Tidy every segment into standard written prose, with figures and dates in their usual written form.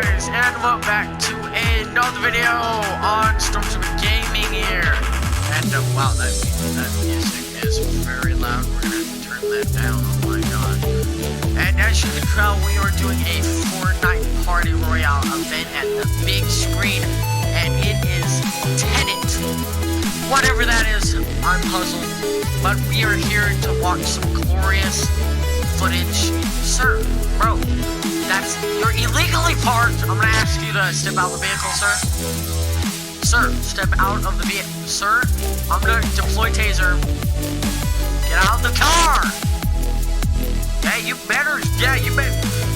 guys, and welcome back to another video on Stormtrooper Gaming here. And wow, that music is very loud. We're gonna have to turn that down. Oh my god. And as you can tell, we are doing a Fortnite Party Royale event at the big screen, and it is Tenet. Whatever that is, I'm puzzled. But we are here to watch some glorious footage. Sir, bro, you're illegally parked. I'm gonna ask you to step out of the vehicle, sir. Sir, step out of the vehicle. Sir, I'm gonna deploy taser. Get out of the car. Yeah, you better.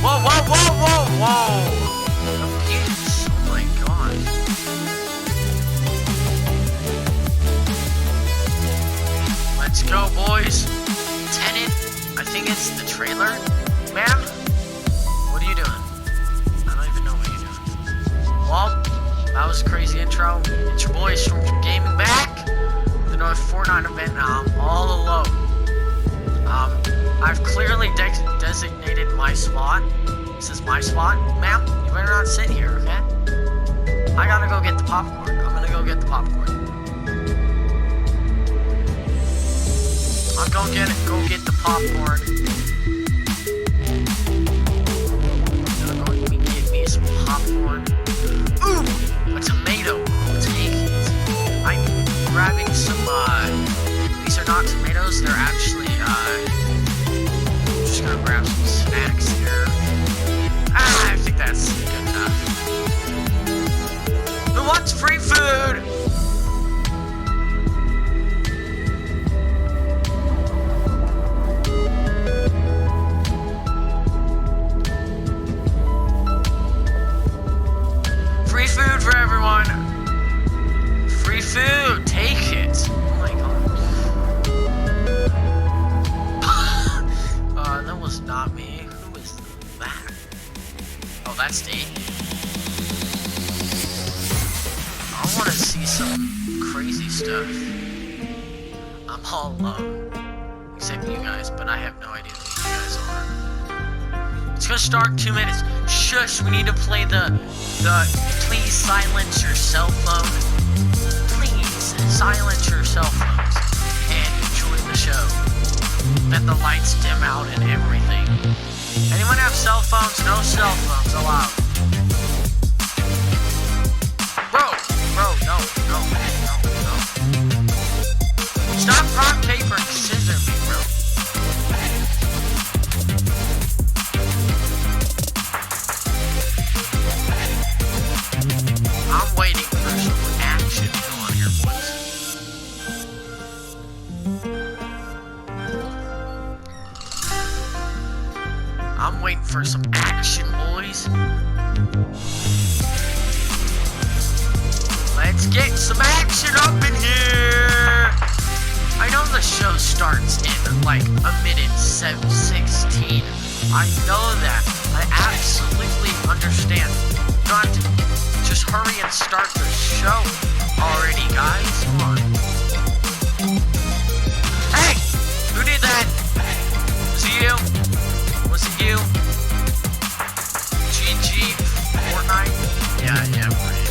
Whoa, whoa, whoa, whoa, whoa. Abuse. Oh my god. Let's go, boys. Tenet. I think it's the trailer. Ma'am? What are you doing? I don't even know what you're doing. Well, that was a crazy intro. It's your boy, Stormtrooper Gaming, back with another Fortnite event. Now I'm all alone. I've clearly designated my spot. This is my spot. Ma'am, you better not sit here, okay? I gotta go get the popcorn. I'm gonna go get the popcorn. I'm gonna go get the popcorn. Some popcorn. Ooh, a tomato. I'll take it. I'm grabbing some, these are not tomatoes, they're actually, I'm just gonna grab some snacks here. I think that's good enough. Who wants free food? Free food for everyone. Free food. Take it. Oh my god. That was not me. Who is that? Oh, that's Dave. I want to see some crazy stuff. I'm all alone. Except you guys, but I have no idea who you guys are. It's gonna start in 2 minutes. Shush, we need to play the please silence your cell phone. Please silence your cell phones and enjoy the show. Let the lights dim out and everything. Anyone have cell phones? No cell phones allowed. Bro, no. Stop rock, paper, and scissor me, bro. I'm waiting for some action to go on here, boys. I'm waiting for some action, boys. Let's get some action up in here. I know the show starts in like a minute 16. I know that. I absolutely understand. You don't have to just hurry and start the show already, guys. Come on. Hey! Who did that? Was it you? Was it you? GG Fortnite? Yeah, right.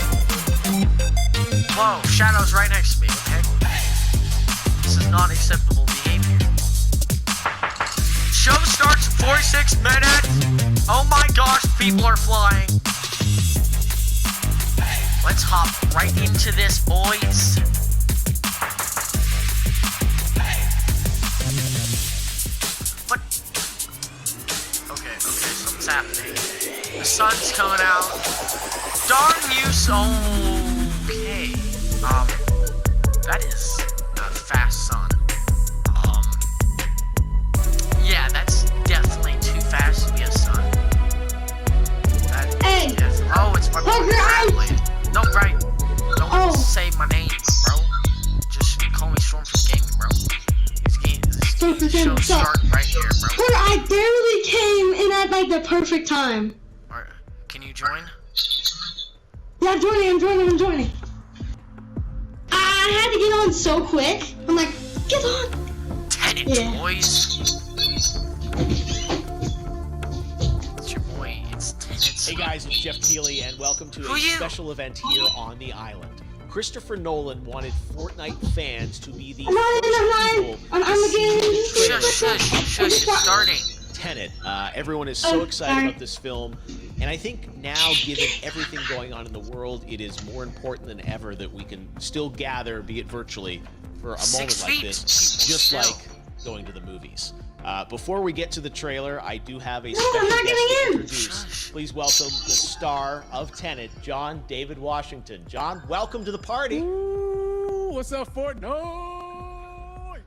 Whoa, Shadow's right next to me, okay? This is not acceptable behavior. Show starts in 46 minutes! Oh my gosh, people are flying. Let's hop right into this, boys. What? Okay, something's happening. The sun's coming out. Darn you, okay. That is not a fast sun. Yeah, that's definitely too fast to be a sun. Hey! Oh, it's my boy Bradley. Don't say my name, bro. Just call me Stormtrooper Gaming, bro. This show start right here, bro. Bro, I barely came in at like the perfect time. Alright, can you join? Yeah, I'm joining. I had to get on so quick. I'm like, get on. Tenet, boys. It's your boy, it's Tenet Yes. Hey guys, it's Jeff Keighley, and welcome to a special event here on the island. Christopher Nolan wanted Fortnite fans to be the first people to see the trailer. Shush, it's starting. Tenet. Everyone is so excited about this film, and I think now, given everything going on in the world, it is more important than ever that we can still gather, be it virtually, for a moment like this, just like going to the movies. Before we get to the trailer, I do have a special guest to introduce. Please welcome the star of Tenet, John David Washington. John, welcome to the party. Ooh, what's up, Fortnite?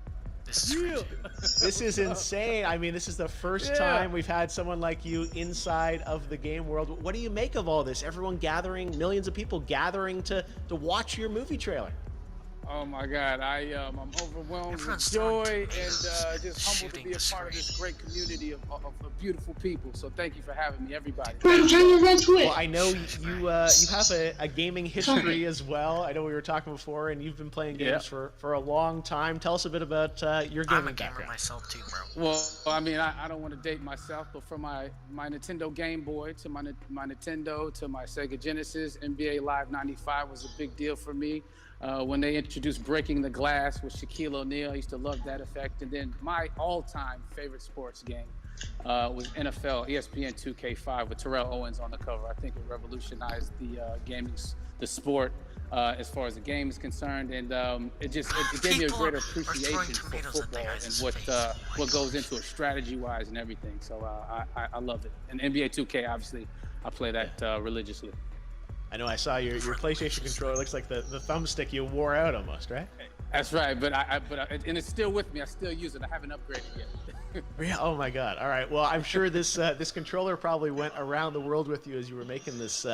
This is insane. I mean, this is the first time we've had someone like you inside of the game world. What do you make of all this? Everyone gathering, millions of people gathering to watch your movie trailer. Oh my God, I'm overwhelmed with joy and just humbled to be a part of this great community of beautiful people. So thank you for having me, everybody. Well, I know you have a gaming history as well. I know we were talking before, and you've been playing games for a long time. Tell us a bit about your gaming background. I'm a gamer myself too, bro. Well, I mean, I don't want to date myself, but from my Nintendo Game Boy to my Nintendo to my Sega Genesis, NBA Live 95 was a big deal for me. When they introduced Breaking the Glass with Shaquille O'Neal, I used to love that effect. And then my all-time favorite sports game was NFL ESPN 2K5 with Terrell Owens on the cover. I think it revolutionized the sport as far as the game is concerned, and it gave me a greater appreciation for football and what goes into it strategy-wise and everything. So I love it. And NBA 2K, obviously, I play that religiously. I know I saw your PlayStation controller. Looks like the thumbstick you wore out almost, right? That's right, but and it's still with me. I still use it. I haven't upgraded yet. Yeah. Oh my God. All right. Well, I'm sure this controller probably went around the world with you as you were making this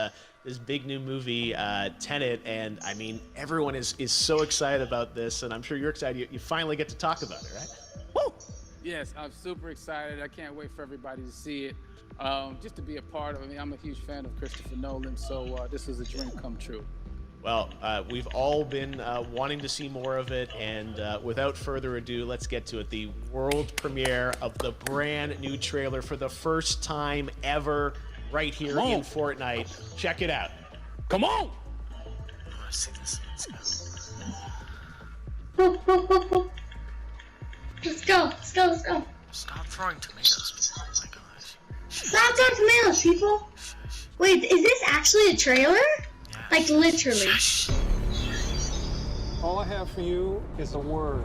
big new movie, Tenet, and I mean everyone is so excited about this, and I'm sure you're excited. You finally get to talk about it, right? Woo! Yes, I'm super excited. I can't wait for everybody to see it. Just to be a part of it. I mean, I'm a huge fan of Christopher Nolan, so this is a dream come true. Well, we've all been wanting to see more of it, and without further ado, let's get to it. The world premiere of the brand new trailer for the first time ever right here in Fortnite. Check it out. Come on! I want to see this. Let's go. Let's go. Stop throwing tomatoes. Oh my gosh. Stop throwing tomatoes, people. Wait, is this actually a trailer? Yeah. Like literally. All I have for you is a word.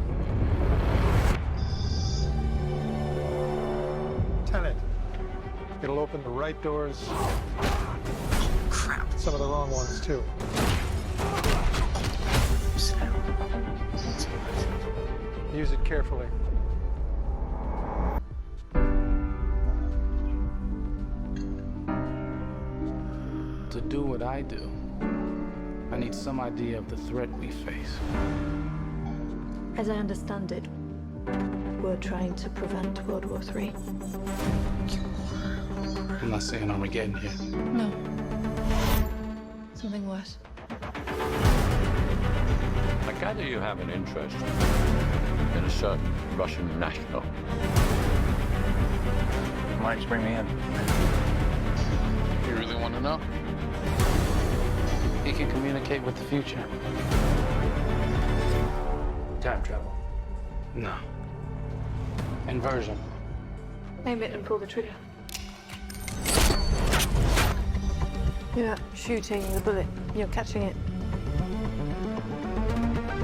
Tenet. It'll open the right doors. Crap. Some of the wrong ones, too. Use it carefully. To do what I do, I need some idea of the threat we face. As I understand it, we're trying to prevent World War III. I'm not saying Armageddon here. No. Something worse. I gather you have an interest in a certain Russian national. Mike's bring me in. You really want to know? He can communicate with the future. Time travel? No. Inversion. Aim it and pull the trigger. You're not shooting the bullet, you're catching it.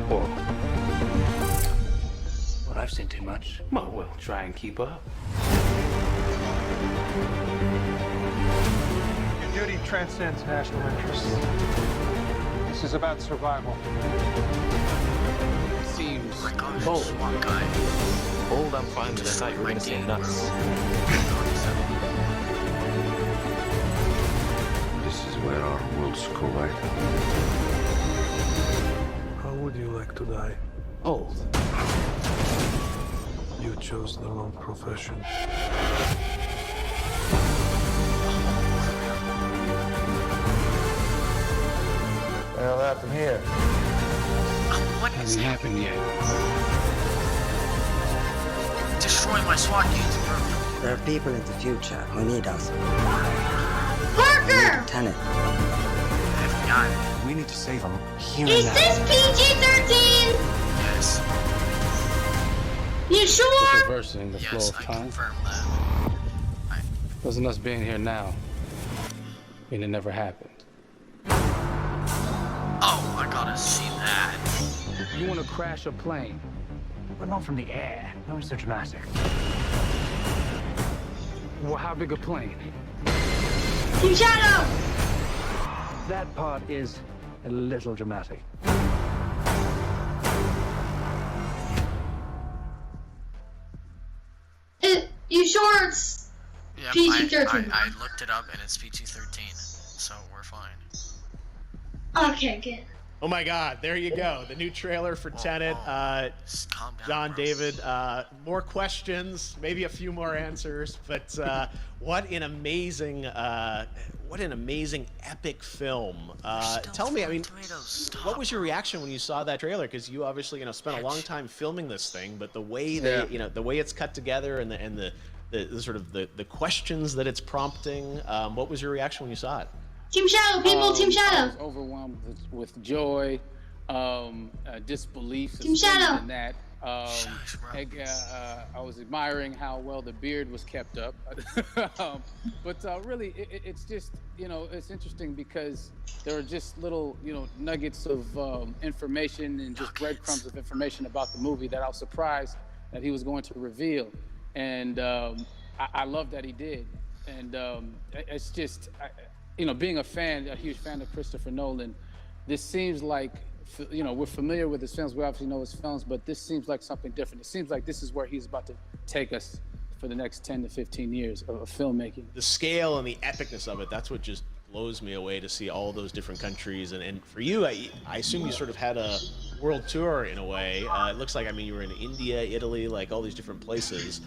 Whoa. Well, I've seen too much. Well, we'll try and keep up. Your duty transcends national interests. This is about survival. Seems Bold. One guy. Old, I'm fine, but I thought you were going to say nuts. This is where our worlds collide. How would you like to die? old. You chose the wrong profession. Well, that from here. What is Hasn't that? happened yet. Destroy my SWAT teams, bro. There are people in the future who need us. Parker! Tenet. FBI. We need to save him here Is and now. this PG-13? Yes. You It's sure? reversing the flow Yes, of I time. confirm that. Doesn't us being here now mean it never happened? Oh, I gotta see that. You want to crash a plane? But not from the air. No, it's so dramatic. Well, how big a plane? Team Shadow! That part is a little dramatic. You sure it's Yep, PG-13? I looked it up and it's PG-13, so we're fine. Okay, good. Oh my God, there you go. The new trailer for Tenet. Just calm down, John, bro. David, more questions, maybe a few more answers, but what an amazing epic film. Tell me, I mean, what was your reaction when you saw that trailer? Because you obviously, spent a long time filming this thing, but the way they, the way it's cut together and the sort of the questions that it's prompting, what was your reaction when you saw it? Team Shadow, people, Team I Shadow. was overwhelmed with joy, disbelief, Team suspended Shadow. in that. I was admiring how well the beard was kept up. But really, it's just, it's interesting because there are just little, nuggets of information and just breadcrumbs of information about the movie that I was surprised that he was going to reveal. And I love that he did. And it's just, being a huge fan of Christopher Nolan, this seems like, we're familiar with his films, we obviously know his films, but this seems like something different. It seems like this is where he's about to take us for the next 10 to 15 years of filmmaking. The scale and the epicness of it, that's what just blows me away to see all those different countries. And for you, I assume you sort of had a world tour in a way. It looks like, you were in India, Italy, like all these different places.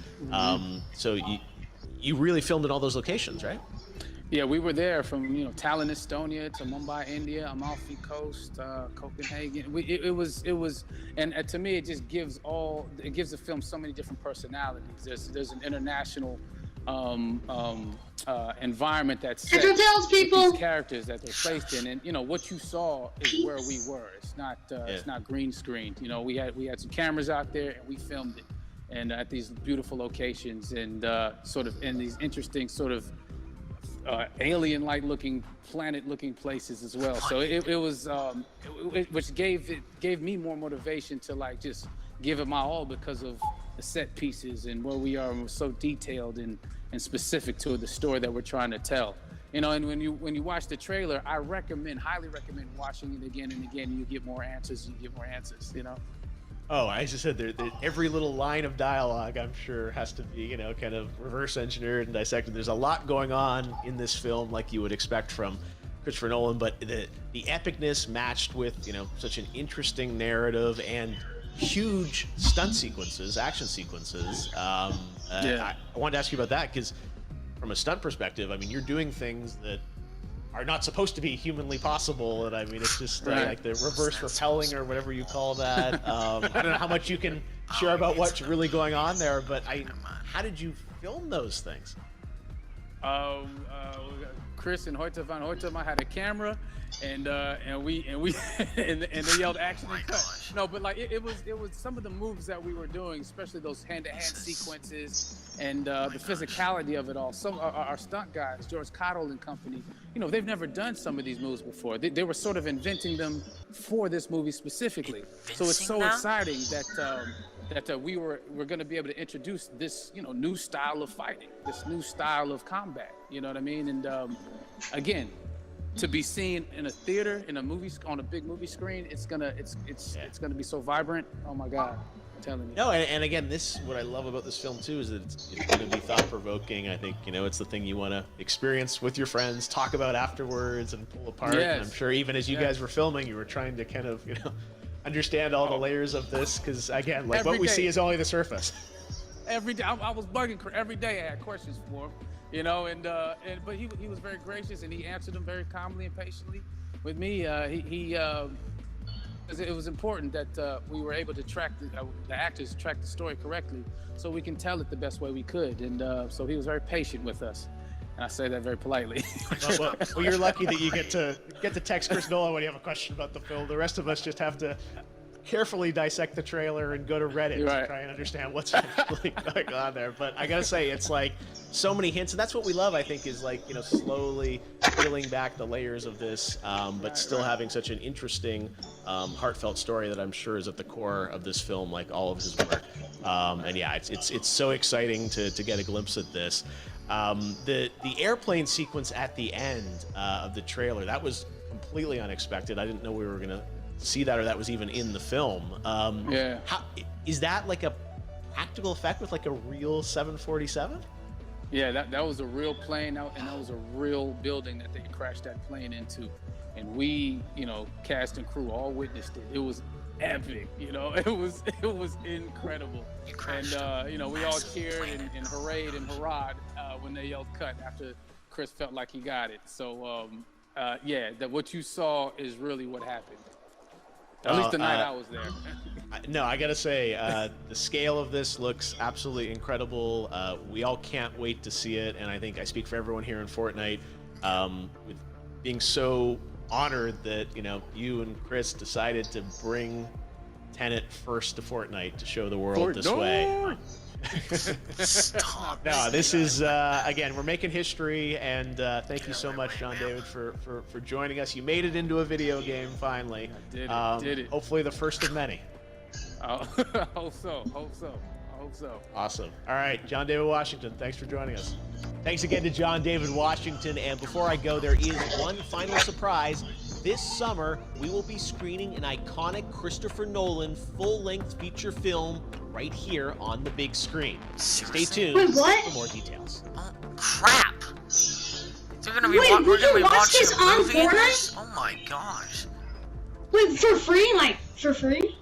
So you really filmed in all those locations, right? Yeah, we were there from Tallinn, Estonia to Mumbai, India, Amalfi Coast, Copenhagen. It was, and to me, it just gives the film so many different personalities. There's an international environment that's set Hotels, people. with these characters that they're placed in, and what you saw is where we were. It's not green screened. We had some cameras out there and we filmed it, and at these beautiful locations and sort of in these interesting sort of alien-like looking, planet-looking places as well. So it was, which gave me more motivation to just give it my all because of the set pieces and where we are, and we're so detailed and specific to the story that we're trying to tell. And when you watch the trailer, I highly recommend watching it again and again. You get more answers. Oh, I just said every little line of dialogue, I'm sure, has to be, kind of reverse engineered and dissected. There's a lot going on in this film, like you would expect from Christopher Nolan, but the epicness matched with, such an interesting narrative and huge stunt sequences, action sequences. I wanted to ask you about that because, from a stunt perspective, you're doing things that are not supposed to be humanly possible, and it's just like the reverse rappelling or whatever you call that. I don't know how much you can share about what's really going on there, but how did you film those things? Chris and Hoyte van Hoytema had a camera, and they yelled action and cut. No, but it was some of the moves that we were doing, especially those hand-to-hand sequences and the physicality of it all. Some our stunt guys, George Cottle and company, they've never done some of these moves before. They were sort of inventing them for this movie specifically. So it's so exciting that we're going to be able to introduce this new style of fighting, this new style of combat. You know what I mean? And again, to be seen in a theater, in a movie, on a big movie screen, it's gonna be so vibrant. Oh my God, I'm telling you. No, and again, what I love about this film too is that it's going to be thought-provoking. I think it's the thing you want to experience with your friends, talk about afterwards, and pull apart. Yes. And I'm sure even as you guys were filming, you were trying to kind of understand all the layers of this, because again, what we see is only the surface. Every day, I was bugging every day. I had questions for him. But he was very gracious, and he answered them very calmly and patiently with me. It was important that we were able to track the actors track the story correctly, so we can tell it the best way we could. And so he was very patient with us. and I say that very politely. Well, you're lucky that you get to text Chris Nolan when you have a question about the film. The rest of us just have to carefully dissect the trailer and go to Reddit to try and understand what's actually going on there. But I gotta say, it's like so many hints, and that's what we love, I think, is like, slowly peeling back the layers of this, but still having such an interesting, heartfelt story that I'm sure is at the core of this film, like all of his work. And yeah, it's so exciting to get a glimpse at this. The airplane sequence at the end of the trailer, that was completely unexpected. I didn't know we were gonna see that, or that was even in the film. Yeah. Is that like a practical effect with like a real 747? Yeah, that was a real plane, and that was a real building that they crashed that plane into. And we, cast and crew all witnessed it. It was epic, it was incredible. And we all cheered and hurrayed and hurrahed when they yelled cut after Chris felt like he got it. So that what you saw is really what happened. At least the night I was there. No, I gotta say, the scale of this looks absolutely incredible. We all can't wait to see it, and I think I speak for everyone here in Fortnite, with being so honored that you and Chris decided to bring Tenet first to Fortnite to show the world this way. Stop. No, this is again, we're making history, and thank you so much, John David, for joining us. You made it into a video game finally. I did it. Hopefully the first of many. Hope so. Awesome. All right, John David Washington, thanks for joining us. Thanks again to John David Washington, and before I go, there is one final surprise. This summer, we will be screening an iconic Christopher Nolan full-length feature film right here on the big screen. Seriously? Stay tuned Wait, what? for more details. Oh, crap! They're gonna be Wait, we're we gonna be can watch watching this a on movie in Fortnite? this? Oh my gosh. Wait, for free? Like, for free?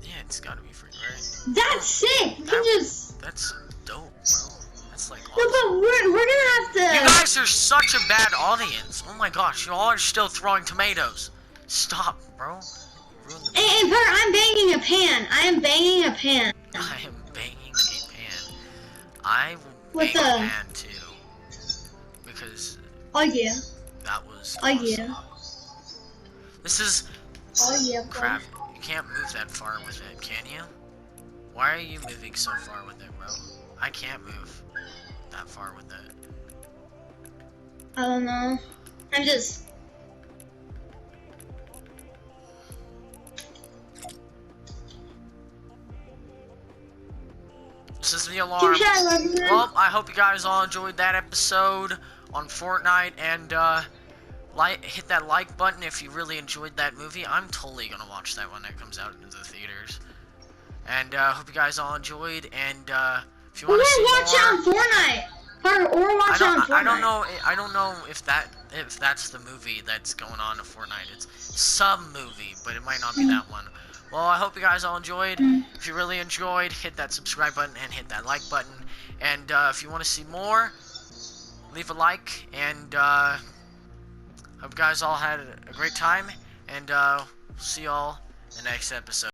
Yeah, it's gotta be free, right? That's sick! We can just... That's dope, bro. That's like No, awesome. but we're gonna have to... You guys are such a bad audience. Oh my gosh, you all are still throwing tomatoes. Stop, bro. Ruin the Hey, Bert, I'm banging a pan. I am banging a pan. I am banging a pan. I will With bang a the- pan too. Because Oh, yeah. that was Oh, awesome. yeah. This is Oh, yeah, bro. crap. You can't move that far with it, can you? Why are you moving so far with it, bro? I can't move that far with it. I don't know. I'm just... This is the alarm. Touche, I love you, man. Well, I hope you guys all enjoyed that episode on Fortnite, and hit that like button if you really enjoyed that movie. I'm totally gonna watch that when it comes out into the theaters. And hope you guys all enjoyed. And if you Or want to see watch it more, on Fortnite. Or watch it on Fortnite. I don't know if that's the movie that's going on in Fortnite. It's some movie, but it might not be that one. Well, I hope you guys all enjoyed. If you really enjoyed, hit that subscribe button and hit that like button. And if you want to see more, leave a like. And hope you guys all had a great time. And see y'all in the next episode.